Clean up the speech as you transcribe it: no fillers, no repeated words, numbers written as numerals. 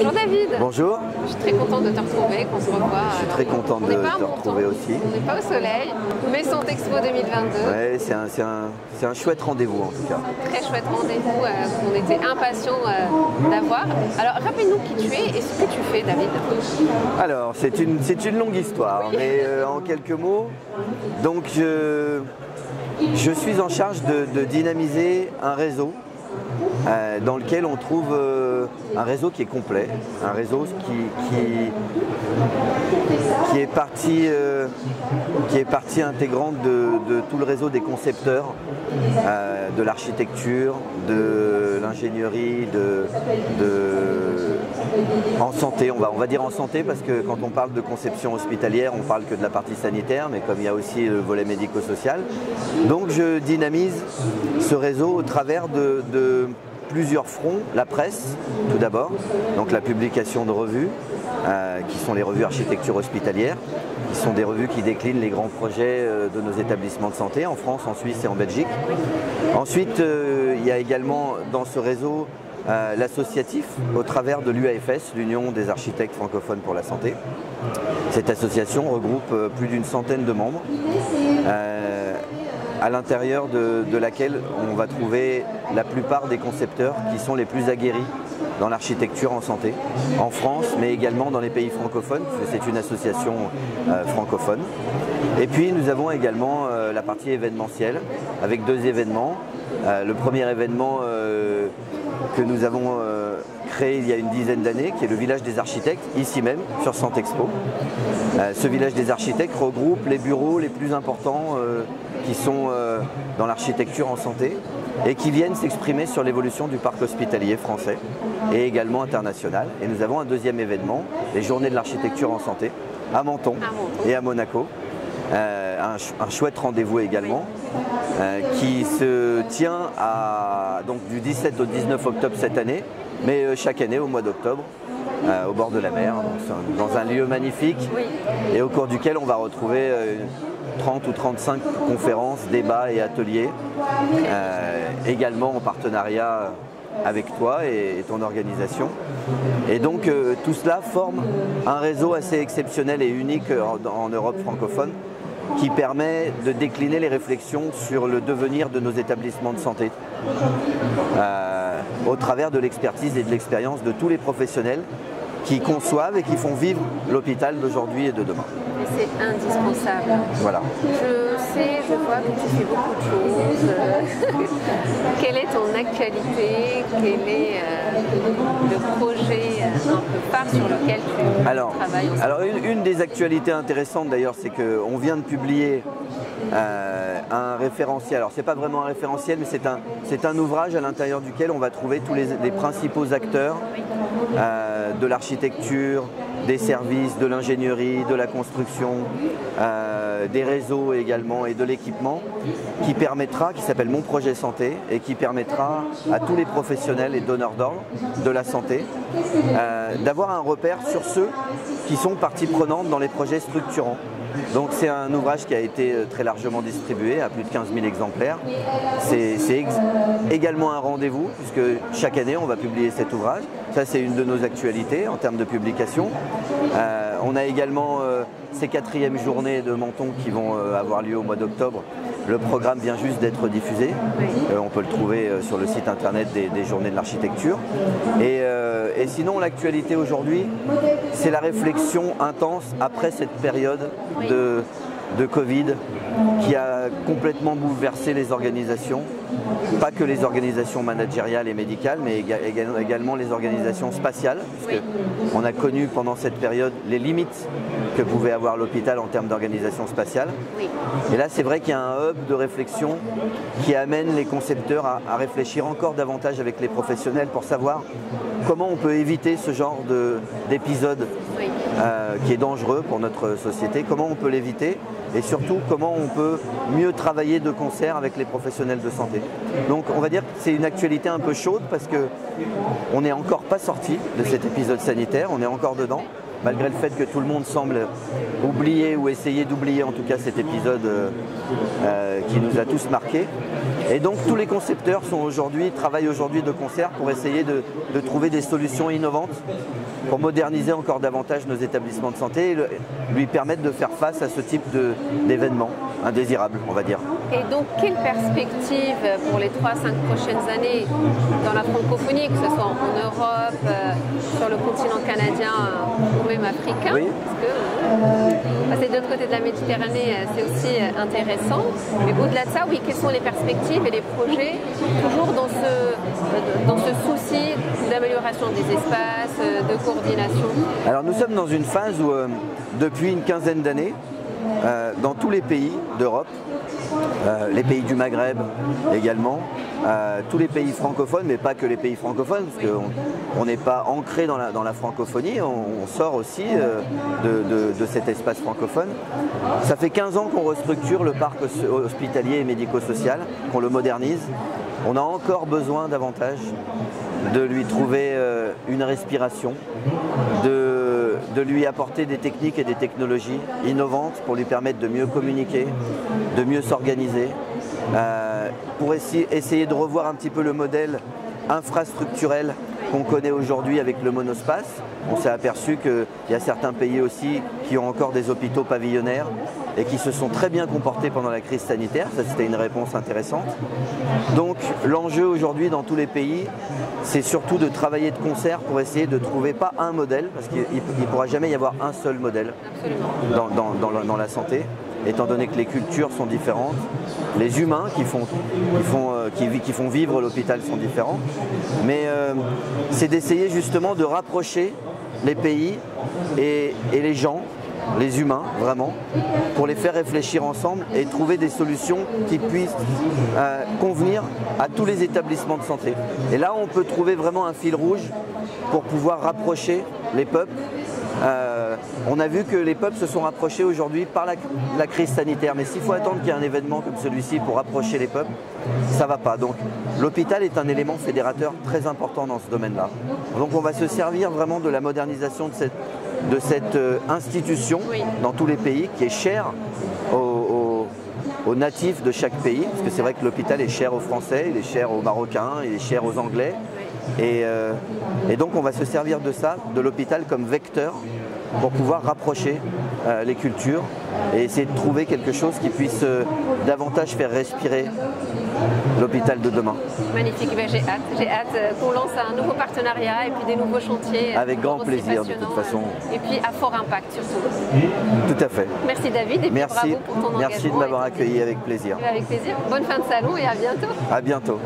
Bonjour David. Bonjour. Je suis très contente de te retrouver, qu'on se revoit. Je suis très contente de te retrouver aussi. On n'est pas au soleil, mais Santexpo 2022. Ouais, c'est un chouette rendez-vous en tout cas. Très chouette rendez-vous qu'on était impatients d'avoir. Alors rappelle-nous qui tu es et ce que tu fais, David. Alors c'est une longue histoire, oui. Mais en quelques mots, donc je suis en charge de dynamiser un réseau dans lequel on trouve un réseau qui est complet, un réseau qui est partie intégrante de tout le réseau des concepteurs de l'architecture, de l'ingénierie, en santé, on va dire en santé parce que quand on parle de conception hospitalière, on parle que de la partie sanitaire, mais comme il y a aussi le volet médico-social. Donc je dynamise ce réseau au travers de plusieurs fronts, la presse tout d'abord, donc la publication de revues, qui sont les revues architecture hospitalière, qui sont des revues qui déclinent les grands projets de nos établissements de santé en France, en Suisse et en Belgique. Ensuite, il y a également dans ce réseau l'associatif au travers de l'UAFS, l'Union des architectes francophones pour la santé. Cette association regroupe plus d'une centaine de membres, à l'intérieur de laquelle on va trouver la plupart des concepteurs qui sont les plus aguerris dans l'architecture en santé, en France, mais également dans les pays francophones, parce que c'est une association francophone. Et puis nous avons également la partie événementielle, avec deux événements. Le premier événement que nous avons créé il y a une dizaine d'années, qui est le village des architectes, ici même, sur Santexpo. Ce village des architectes regroupe les bureaux les plus importants qui sont dans l'architecture en santé et qui viennent s'exprimer sur l'évolution du parc hospitalier français et également international. Et nous avons un deuxième événement, les Journées de l'architecture en santé, à Menton et à Monaco. Un chouette rendez-vous également qui se tient donc du 17 au 19 octobre cette année, mais chaque année au mois d'octobre au bord de la mer, dans un lieu magnifique et au cours duquel on va retrouver 30 ou 35 conférences, débats et ateliers, également en partenariat avec toi et ton organisation. Et donc tout cela forme un réseau assez exceptionnel et unique en Europe francophone qui permet de décliner les réflexions sur le devenir de nos établissements de santé au travers de l'expertise et de l'expérience de tous les professionnels qui conçoivent et qui font vivre l'hôpital d'aujourd'hui et de demain. Et c'est indispensable. Voilà. Je vois que tu fais beaucoup de choses. Quelle est ton actualité? Quel est le projet un peu phare sur lequel tu travailles en ce moment? Alors une des actualités intéressantes d'ailleurs, c'est qu'on vient de publier un référentiel. Alors c'est pas vraiment un référentiel, mais c'est un ouvrage à l'intérieur duquel on va trouver tous les principaux acteurs de l'architecture, des services, de l'ingénierie, de la construction, des réseaux également et de l'équipement, qui s'appelle Mon Projet Santé et qui permettra à tous les professionnels et donneurs d'ordre de la santé d'avoir un repère sur ceux qui sont partie prenante dans les projets structurants. Donc c'est un ouvrage qui a été très largement distribué à plus de 15 000 exemplaires. C'est également un rendez-vous puisque chaque année on va publier cet ouvrage. Ça c'est une de nos actualités en termes de publication. On a également ces 4e journées de Menton qui vont avoir lieu au mois d'octobre. Le programme vient juste d'être diffusé. On peut le trouver sur le site internet des Journées de l'Architecture. Et sinon, l'actualité aujourd'hui, c'est la réflexion intense après cette période de Covid qui a complètement bouleversé les organisations, pas que les organisations managériales et médicales, mais également les organisations spatiales, puisqu'on a connu pendant cette période les limites que pouvait avoir l'hôpital en termes d'organisation spatiale. Et là, c'est vrai qu'il y a un hub de réflexion qui amène les concepteurs à réfléchir encore davantage avec les professionnels pour savoir comment on peut éviter ce genre d'épisode qui est dangereux pour notre société, comment on peut l'éviter et surtout comment on peut mieux travailler de concert avec les professionnels de santé. Donc on va dire que c'est une actualité un peu chaude parce qu'on n'est encore pas sorti de cet épisode sanitaire, on est encore dedans, malgré le fait que tout le monde semble oublier ou essayer d'oublier en tout cas cet épisode qui nous a tous marqués. Et donc tous les concepteurs travaillent aujourd'hui de concert pour essayer de trouver des solutions innovantes pour moderniser encore davantage nos établissements de santé et lui permettre de faire face à ce type d'événements indésirables, on va dire. Et donc, quelle perspective pour les 3-5 prochaines années dans la francophonie, que ce soit en Europe, sur le continent canadien ou même africain? Oui. Parce que passer de l'autre côté de la Méditerranée, c'est aussi intéressant. Mais au-delà de ça, oui, quelles sont les perspectives et les projets, toujours dans ce souci d'amélioration des espaces, de coordination? Alors, nous sommes dans une phase où, depuis une quinzaine d'années, dans tous les pays d'Europe, les pays du Maghreb également, tous les pays francophones, mais pas que les pays francophones, parce qu'on n'est pas ancré dans la francophonie, on sort aussi de cet espace francophone. Ça fait 15 ans qu'on restructure le parc hospitalier et médico-social, qu'on le modernise. On a encore besoin davantage de lui trouver une respiration, de lui apporter des techniques et des technologies innovantes pour lui permettre de mieux communiquer, de mieux s'organiser, pour essayer de revoir un petit peu le modèle infrastructurel qu'on connaît aujourd'hui avec le monospace. On s'est aperçu qu'il y a certains pays aussi qui ont encore des hôpitaux pavillonnaires et qui se sont très bien comportés pendant la crise sanitaire. Ça, c'était une réponse intéressante. Donc l'enjeu aujourd'hui dans tous les pays, c'est surtout de travailler de concert pour essayer de trouver pas un modèle, parce qu'il ne pourra jamais y avoir un seul modèle dans la santé, étant donné que les cultures sont différentes, les humains qui font vivre l'hôpital sont différents. Mais c'est d'essayer justement de rapprocher les pays et les gens, les humains vraiment, pour les faire réfléchir ensemble et trouver des solutions qui puissent convenir à tous les établissements de santé. Et là, on peut trouver vraiment un fil rouge pour pouvoir rapprocher les peuples. On a vu que les peuples se sont rapprochés aujourd'hui par la crise sanitaire, mais s'il faut attendre qu'il y ait un événement comme celui-ci pour rapprocher les peuples, ça ne va pas. Donc l'hôpital est un élément fédérateur très important dans ce domaine-là. Donc on va se servir vraiment de la modernisation de cette institution dans tous les pays, qui est chère aux natifs de chaque pays, parce que c'est vrai que l'hôpital est cher aux Français, il est cher aux Marocains, il est cher aux Anglais. Et donc on va se servir de ça, de l'hôpital comme vecteur pour pouvoir rapprocher les cultures et essayer de trouver quelque chose qui puisse davantage faire respirer l'hôpital de demain. Magnifique, j'ai hâte qu'on lance un nouveau partenariat et puis des nouveaux chantiers. Avec grand plaisir de toute façon. Et puis à fort impact surtout. Tout à fait. Merci David et puis bravo pour ton engagement. Merci de m'avoir accueilli avec plaisir. Avec plaisir. Bonne fin de salon et à bientôt. À bientôt.